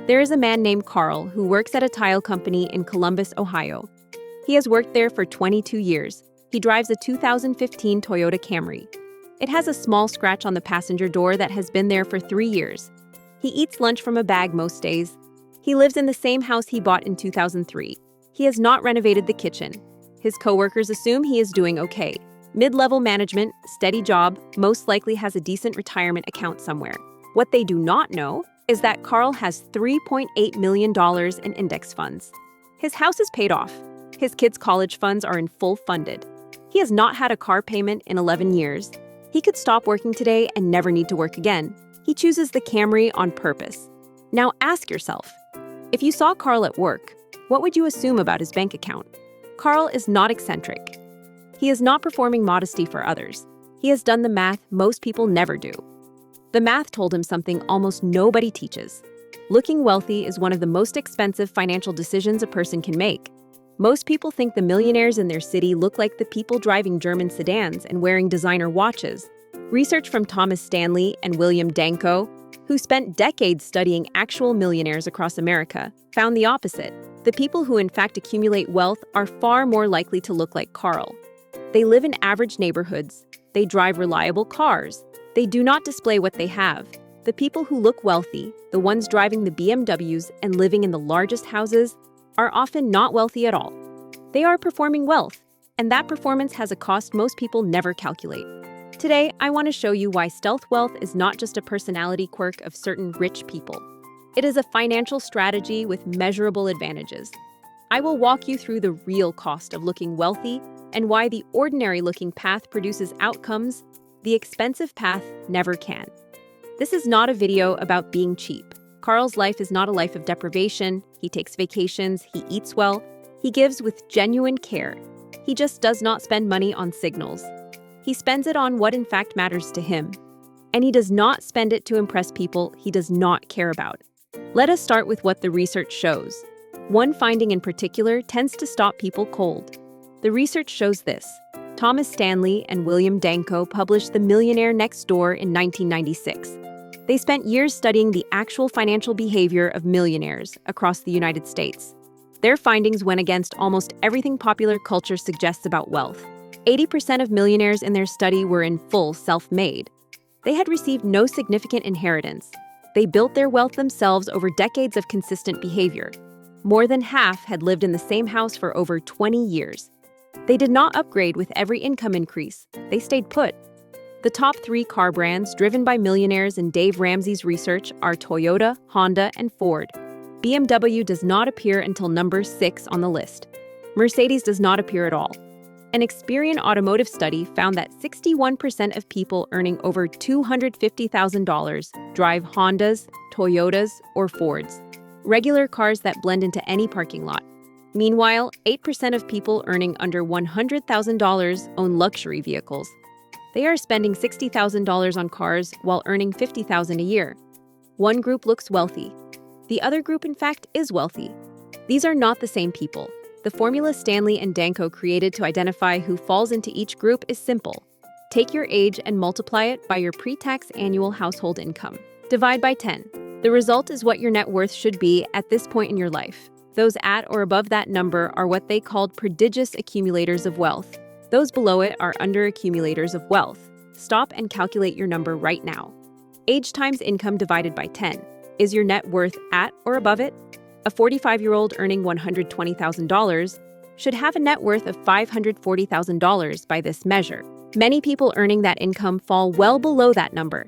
There is a man named Carl who works at a tile company in Columbus, Ohio. He has worked there for 22 years. He drives a 2015 Toyota Camry. It has a small scratch on the passenger door that has been there for 3 years. He eats lunch from a bag most days. He lives in the same house he bought in 2003. He has not renovated the kitchen. His coworkers assume he is doing okay. Mid-level management, steady job, most likely has a decent retirement account somewhere. What they do not know is that Carl has $3.8 million in index funds. His house is paid off. His kids' college funds are in full funded. He has not had a car payment in 11 years. He could stop working today and never need to work again. He chooses the Camry on purpose. Now ask yourself, if you saw Carl at work, what would you assume about his bank account? Carl is not eccentric. He is not performing modesty for others. He has done the math most people never do. The math told him something almost nobody teaches. Looking wealthy is one of the most expensive financial decisions a person can make. Most people think the millionaires in their city look like the people driving German sedans and wearing designer watches. Research from Thomas Stanley and William Danko, who spent decades studying actual millionaires across America, found the opposite. The people who in fact accumulate wealth are far more likely to look like Carl. They live in average neighborhoods. They drive reliable cars. They do not display what they have. The people who look wealthy, the ones driving the BMWs and living in the largest houses, are often not wealthy at all. They are performing wealth, and that performance has a cost most people never calculate. Today, I want to show you why stealth wealth is not just a personality quirk of certain rich people. It is a financial strategy with measurable advantages. I will walk you through the real cost of looking wealthy and why the ordinary-looking path produces outcomes the expensive path never can. This is not a video about being cheap. Carl's life is not a life of deprivation. He takes vacations, he eats well, he gives with genuine care. He just does not spend money on signals. He spends it on what in fact matters to him. And he does not spend it to impress people he does not care about. Let us start with what the research shows. One finding in particular tends to stop people cold. The research shows this. Thomas Stanley and William Danko published The Millionaire Next Door in 1996. They spent years studying the actual financial behavior of millionaires across the United States. Their findings went against almost everything popular culture suggests about wealth. 80% of millionaires in their study were in full self-made. They had received no significant inheritance. They built their wealth themselves over decades of consistent behavior. More than half had lived in the same house for over 20 years. They did not upgrade with every income increase. They stayed put. The top 3 car brands driven by millionaires in Dave Ramsey's research are Toyota, Honda, and Ford. BMW does not appear until number 6 on the list. Mercedes does not appear at all. An Experian automotive study found that 61% of people earning over $250,000 drive Hondas, Toyotas, or Fords, regular cars that blend into any parking lot. Meanwhile, 8% of people earning under $100,000 own luxury vehicles. They are spending $60,000 on cars while earning $50,000 a year. One group looks wealthy. The other group, in fact, is wealthy. These are not the same people. The formula Stanley and Danko created to identify who falls into each group is simple. Take your age and multiply it by your pre-tax annual household income. Divide by 10. The result is what your net worth should be at this point in your life. Those at or above that number are what they called prodigious accumulators of wealth. Those below it are under-accumulators of wealth. Stop and calculate your number right now. Age times income divided by 10. Is your net worth at or above it? A 45-year-old earning $120,000 should have a net worth of $540,000 by this measure. Many people earning that income fall well below that number.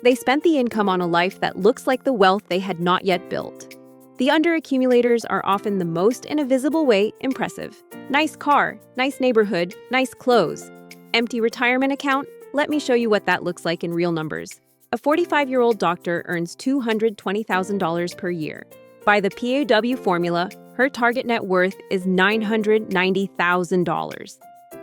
They spent the income on a life that looks like the wealth they had not yet built. The under-accumulators are often the most, in a visible way, impressive. Nice car, nice neighborhood, nice clothes. Empty retirement account? Let me show you what that looks like in real numbers. A 45-year-old doctor earns $220,000 per year. By the PAW formula, her target net worth is $990,000.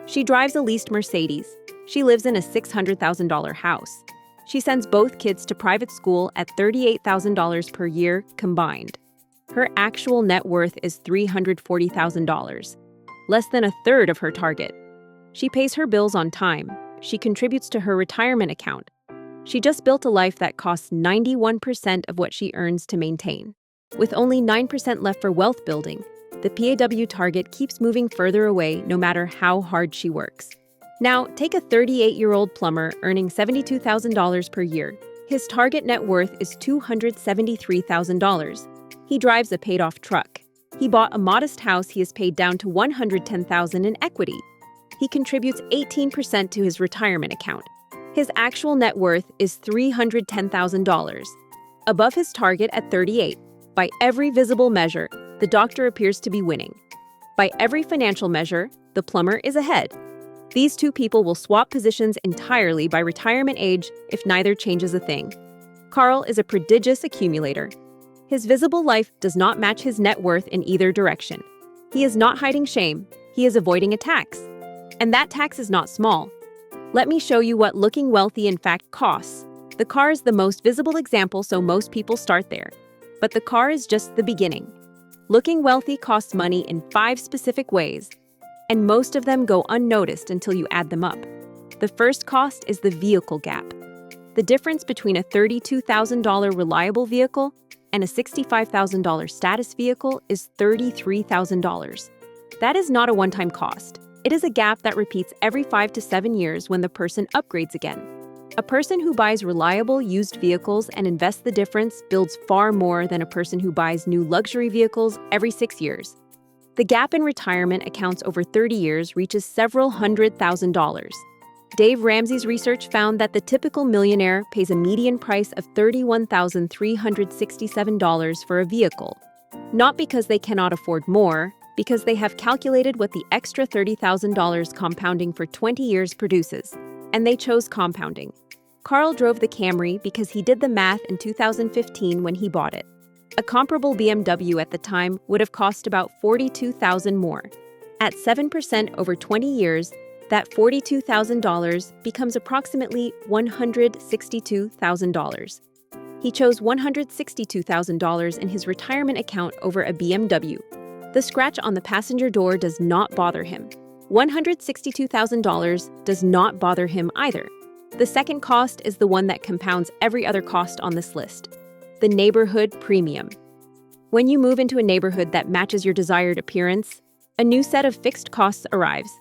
She drives a leased Mercedes. She lives in a $600,000 house. She sends both kids to private school at $38,000 per year combined. Her actual net worth is $340,000, less than a third of her target. She pays her bills on time. She contributes to her retirement account. She just built a life that costs 91% of what she earns to maintain. With only 9% left for wealth building, the PAW target keeps moving further away no matter how hard she works. Now, take a 38-year-old plumber earning $72,000 per year. His target net worth is $273,000. He drives a paid-off truck. He bought a modest house he has paid down to $110,000 in equity. He contributes 18% to his retirement account. His actual net worth is $310,000. Above his target at 38, by every visible measure, the doctor appears to be winning. By every financial measure, the plumber is ahead. These two people will swap positions entirely by retirement age if neither changes a thing. Carl is a prodigious accumulator. His visible life does not match his net worth in either direction. He is not hiding shame, he is avoiding a tax. And that tax is not small. Let me show you what looking wealthy in fact costs. The car is the most visible example, so most people start there. But the car is just the beginning. Looking wealthy costs money in 5 specific ways, and most of them go unnoticed until you add them up. The first cost is the vehicle gap. The difference between a $32,000 reliable vehicle and a $65,000 status vehicle is $33,000. That is not a one-time cost. It is a gap that repeats every 5 to 7 years when the person upgrades again. A person who buys reliable used vehicles and invests the difference builds far more than a person who buys new luxury vehicles every 6 years. The gap in retirement accounts over 30 years reaches several $100,000. Dave Ramsey's research found that the typical millionaire pays a median price of $31,367 for a vehicle, not because they cannot afford more, because they have calculated what the extra $30,000 compounding for 20 years produces, and they chose compounding. Carl drove the Camry because he did the math in 2015 when he bought it. A comparable BMW at the time would have cost about $42,000 more. At 7% over 20 years, that $42,000 becomes approximately $162,000. He chose $162,000 in his retirement account over a BMW. The scratch on the passenger door does not bother him. $162,000 does not bother him either. The second cost is the one that compounds every other cost on this list: the neighborhood premium. When you move into a neighborhood that matches your desired appearance, a new set of fixed costs arrives.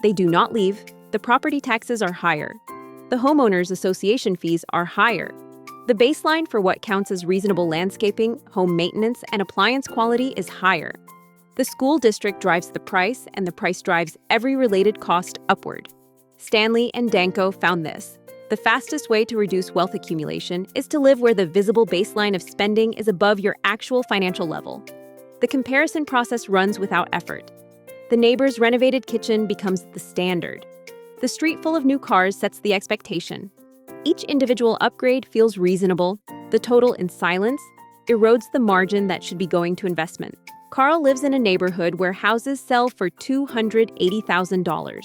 They do not leave. The property taxes are higher. The homeowners association fees are higher. The baseline for what counts as reasonable landscaping, home maintenance, and appliance quality is higher. The school district drives the price, and the price drives every related cost upward. Stanley and Danko found this. The fastest way to reduce wealth accumulation is to live where the visible baseline of spending is above your actual financial level. The comparison process runs without effort. The neighbor's renovated kitchen becomes the standard. The street full of new cars sets the expectation. Each individual upgrade feels reasonable. The total in silence erodes the margin that should be going to investment. Carl lives in a neighborhood where houses sell for $280,000.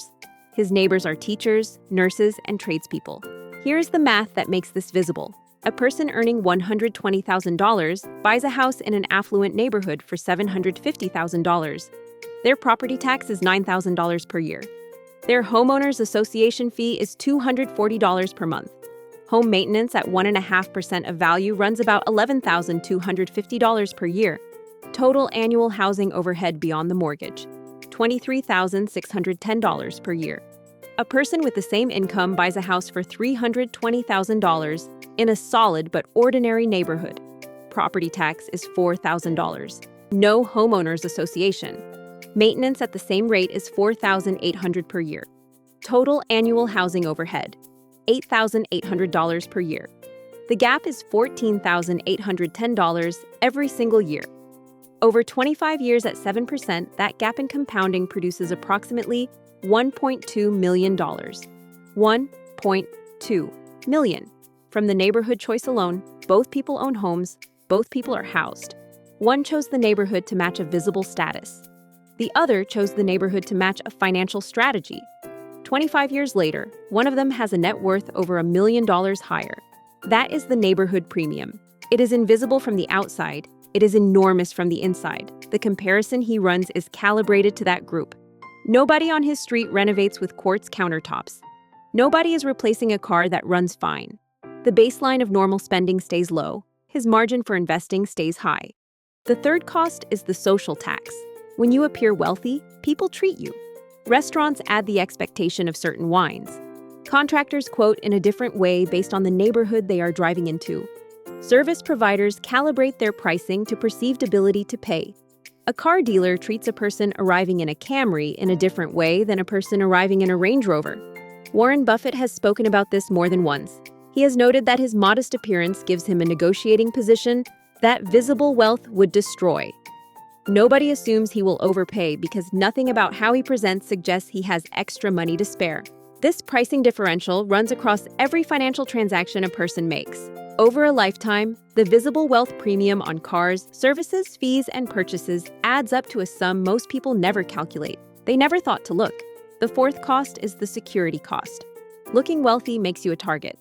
His neighbors are teachers, nurses, and tradespeople. Here's the math that makes this visible. A person earning $120,000 buys a house in an affluent neighborhood for $750,000. Their property tax is $9,000 per year. Their homeowners association fee is $240 per month. Home maintenance at 1.5% of value runs about $11,250 per year. Total annual housing overhead beyond the mortgage, $23,610 per year. A person with the same income buys a house for $320,000 in a solid but ordinary neighborhood. Property tax is $4,000. No homeowners association. Maintenance at the same rate is $4,800 per year. Total annual housing overhead, $8,800 per year. The gap is $14,810 every single year. Over 25 years at 7%, that gap in compounding produces approximately $1.2 million. $1.2 million. From the neighborhood choice alone, both people own homes, both people are housed. One chose the neighborhood to match a visible status. The other chose the neighborhood to match a financial strategy. 25 years later, one of them has a net worth over $1 million higher. That is the neighborhood premium. It is invisible from the outside. It is enormous from the inside. The comparison he runs is calibrated to that group. Nobody on his street renovates with quartz countertops. Nobody is replacing a car that runs fine. The baseline of normal spending stays low. His margin for investing stays high. The third cost is the social tax. When you appear wealthy, people treat you. Restaurants add the expectation of certain wines. Contractors quote in a different way based on the neighborhood they are driving into. Service providers calibrate their pricing to perceived ability to pay. A car dealer treats a person arriving in a Camry in a different way than a person arriving in a Range Rover. Warren Buffett has spoken about this more than once. He has noted that his modest appearance gives him a negotiating position that visible wealth would destroy. Nobody assumes he will overpay because nothing about how he presents suggests he has extra money to spare. This pricing differential runs across every financial transaction a person makes. Over a lifetime, the visible wealth premium on cars, services, fees, and purchases adds up to a sum most people never calculate. They never thought to look. The fourth cost is the security cost. Looking wealthy makes you a target.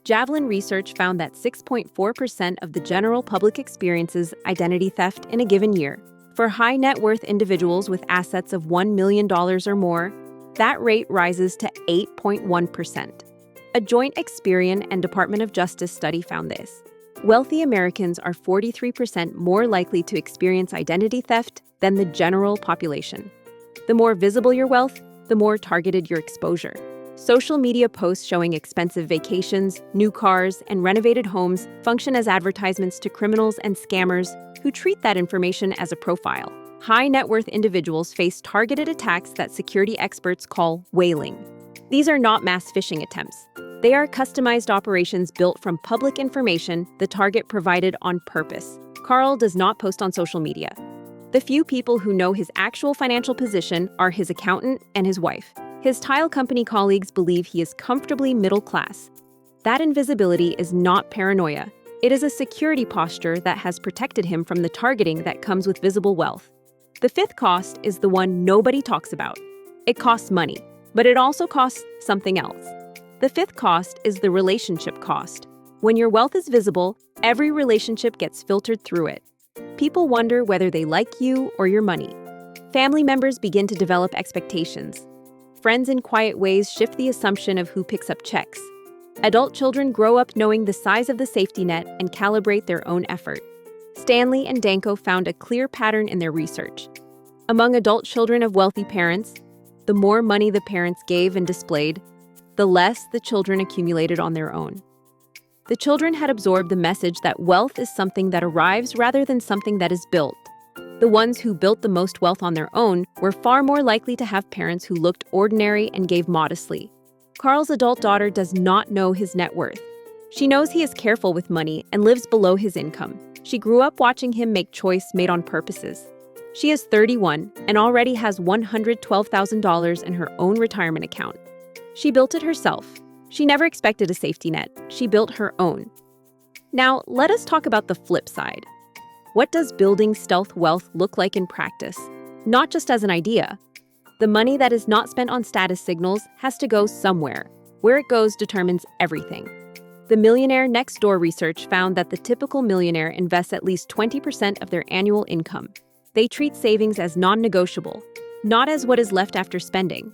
Javelin Research found that 6.4% of the general public experiences identity theft in a given year. For high net worth individuals with assets of $1 million or more, that rate rises to 8.1%. A joint Experian and Department of Justice study found this. Wealthy Americans are 43% more likely to experience identity theft than the general population. The more visible your wealth, the more targeted your exposure. Social media posts showing expensive vacations, new cars, and renovated homes function as advertisements to criminals and scammers who treat that information as a profile. High net worth individuals face targeted attacks that security experts call whaling. These are not mass phishing attempts. They are customized operations built from public information the target provided on purpose. Carl does not post on social media. The few people who know his actual financial position are his accountant and his wife. His tile company colleagues believe he is comfortably middle class. That invisibility is not paranoia. It is a security posture that has protected him from the targeting that comes with visible wealth. The fifth cost is the one nobody talks about. It costs money, but it also costs something else. The fifth cost is the relationship cost. When your wealth is visible, every relationship gets filtered through it. People wonder whether they like you or your money. Family members begin to develop expectations. Friends in quiet ways shift the assumption of who picks up checks. Adult children grow up knowing the size of the safety net and calibrate their own effort. Stanley and Danko found a clear pattern in their research. Among adult children of wealthy parents, the more money the parents gave and displayed, the less the children accumulated on their own. The children had absorbed the message that wealth is something that arrives rather than something that is built. The ones who built the most wealth on their own were far more likely to have parents who looked ordinary and gave modestly. Carl's adult daughter does not know his net worth. She knows he is careful with money and lives below his income. She grew up watching him make choices made on purposes. She is 31 and already has $112,000 in her own retirement account. She built it herself. She never expected a safety net. She built her own. Now, let us talk about the flip side. What does building stealth wealth look like in practice? Not just as an idea. The money that is not spent on status signals has to go somewhere. Where it goes determines everything. The Millionaire Next Door research found that the typical millionaire invests at least 20% of their annual income. They treat savings as non-negotiable, not as what is left after spending.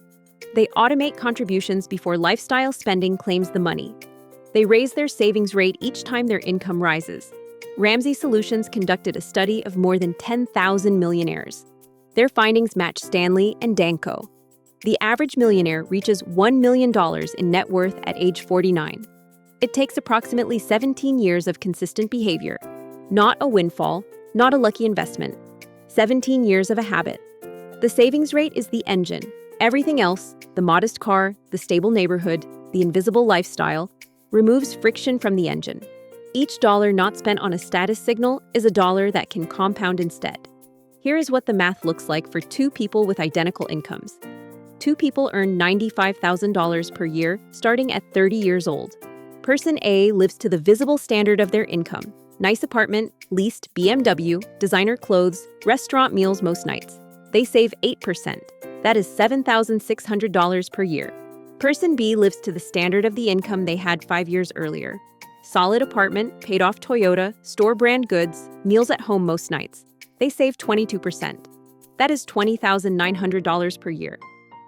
They automate contributions before lifestyle spending claims the money. They raise their savings rate each time their income rises. Ramsey Solutions conducted a study of more than 10,000 millionaires. Their findings match Stanley and Danko. The average millionaire reaches $1 million in net worth at age 49. It takes approximately 17 years of consistent behavior. Not a windfall, not a lucky investment. 17 years of a habit. The savings rate is the engine. Everything else, the modest car, the stable neighborhood, the invisible lifestyle, removes friction from the engine. Each dollar not spent on a status signal is a dollar that can compound instead. Here is what the math looks like for two people with identical incomes. Two people earn $95,000 per year, starting at 30 years old. Person A lives to the visible standard of their income. Nice apartment, leased BMW, designer clothes, restaurant meals most nights. They save 8%. That is $7,600 per year. Person B lives to the standard of the income they had 5 years earlier. Solid apartment, paid off Toyota, store brand goods, meals at home most nights. They save 22%. That is $20,900 per year.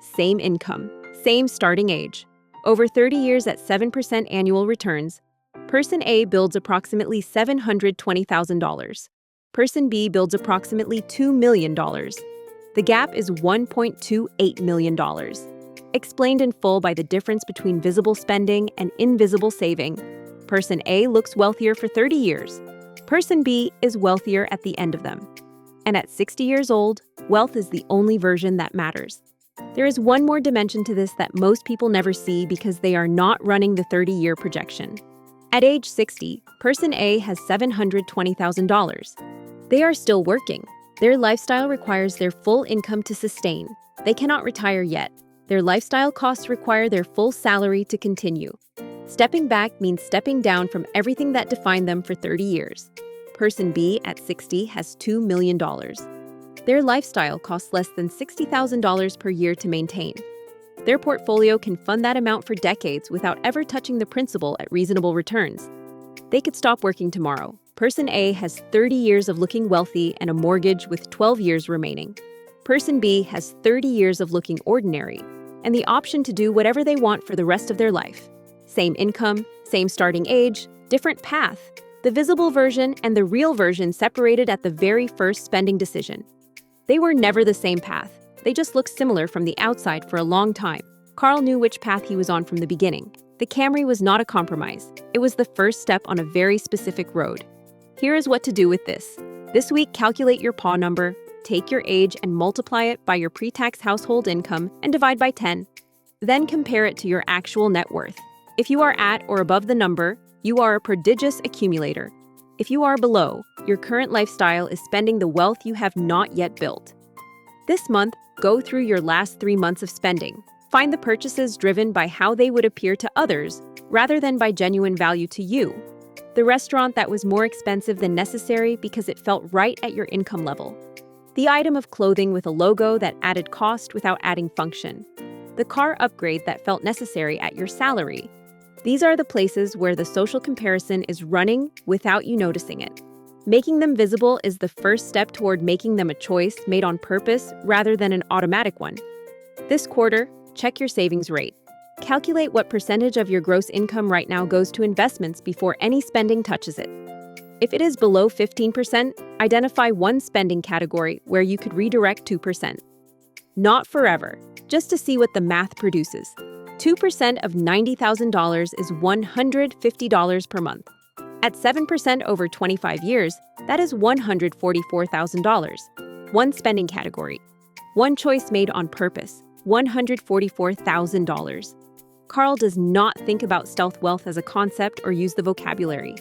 Same income, same starting age. Over 30 years at 7% annual returns, Person A builds approximately $720,000. Person B builds approximately $2 million. The gap is $1.28 million. Explained in full by the difference between visible spending and invisible saving. Person A looks wealthier for 30 years. Person B is wealthier at the end of them. And at 60 years old, wealth is the only version that matters. There is one more dimension to this that most people never see because they are not running the 30-year projection. At age 60, Person A has $720,000. They are still working. Their lifestyle requires their full income to sustain. They cannot retire yet. Their lifestyle costs require their full salary to continue. Stepping back means stepping down from everything that defined them for 30 years. Person B at 60 has $2 million. Their lifestyle costs less than $60,000 per year to maintain. Their portfolio can fund that amount for decades without ever touching the principal at reasonable returns. They could stop working tomorrow. Person A has 30 years of looking wealthy and a mortgage with 12 years remaining. Person B has 30 years of looking ordinary and the option to do whatever they want for the rest of their life. Same income, same starting age, different path. The visible version and the real version separated at the very first spending decision. They were never the same path. They just looked similar from the outside for a long time. Carl knew which path he was on from the beginning. The Camry was not a compromise. It was the first step on a very specific road. Here is what to do with this. This week, calculate your PAW number, take your age and multiply it by your pre-tax household income and divide by 10. Then compare it to your actual net worth. If you are at or above the number, you are a prodigious accumulator. If you are below, your current lifestyle is spending the wealth you have not yet built. This month, go through your last 3 months of spending. Find the purchases driven by how they would appear to others, rather than by genuine value to you. The restaurant that was more expensive than necessary because it felt right at your income level. The item of clothing with a logo that added cost without adding function. The car upgrade that felt necessary at your salary. These are the places where the social comparison is running without you noticing it. Making them visible is the first step toward making them a choice made on purpose rather than an automatic one. This quarter, check your savings rate. Calculate what percentage of your gross income right now goes to investments before any spending touches it. If it is below 15%, identify one spending category where you could redirect 2%. Not forever, just to see what the math produces. 2% of $90,000 is $150 per month. At 7% over 25 years, that is $144,000. One spending category. One choice made on purpose, $144,000. Carl does not think about stealth wealth as a concept or use the vocabulary.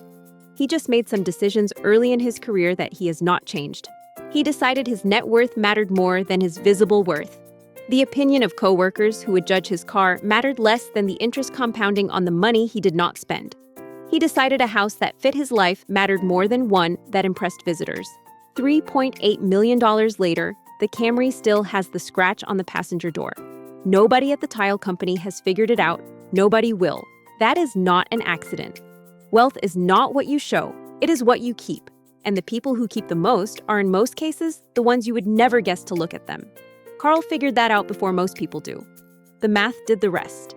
He just made some decisions early in his career that he has not changed. He decided his net worth mattered more than his visible worth. The opinion of coworkers who would judge his car mattered less than the interest compounding on the money he did not spend. He decided a house that fit his life mattered more than one that impressed visitors. $3.8 million later, the Camry still has the scratch on the passenger door. Nobody at the tile company has figured it out. Nobody will. That is not an accident. Wealth is not what you show. It is what you keep. And the people who keep the most are in most cases the ones you would never guess to look at them. Carl figured that out before most people do. The math did the rest.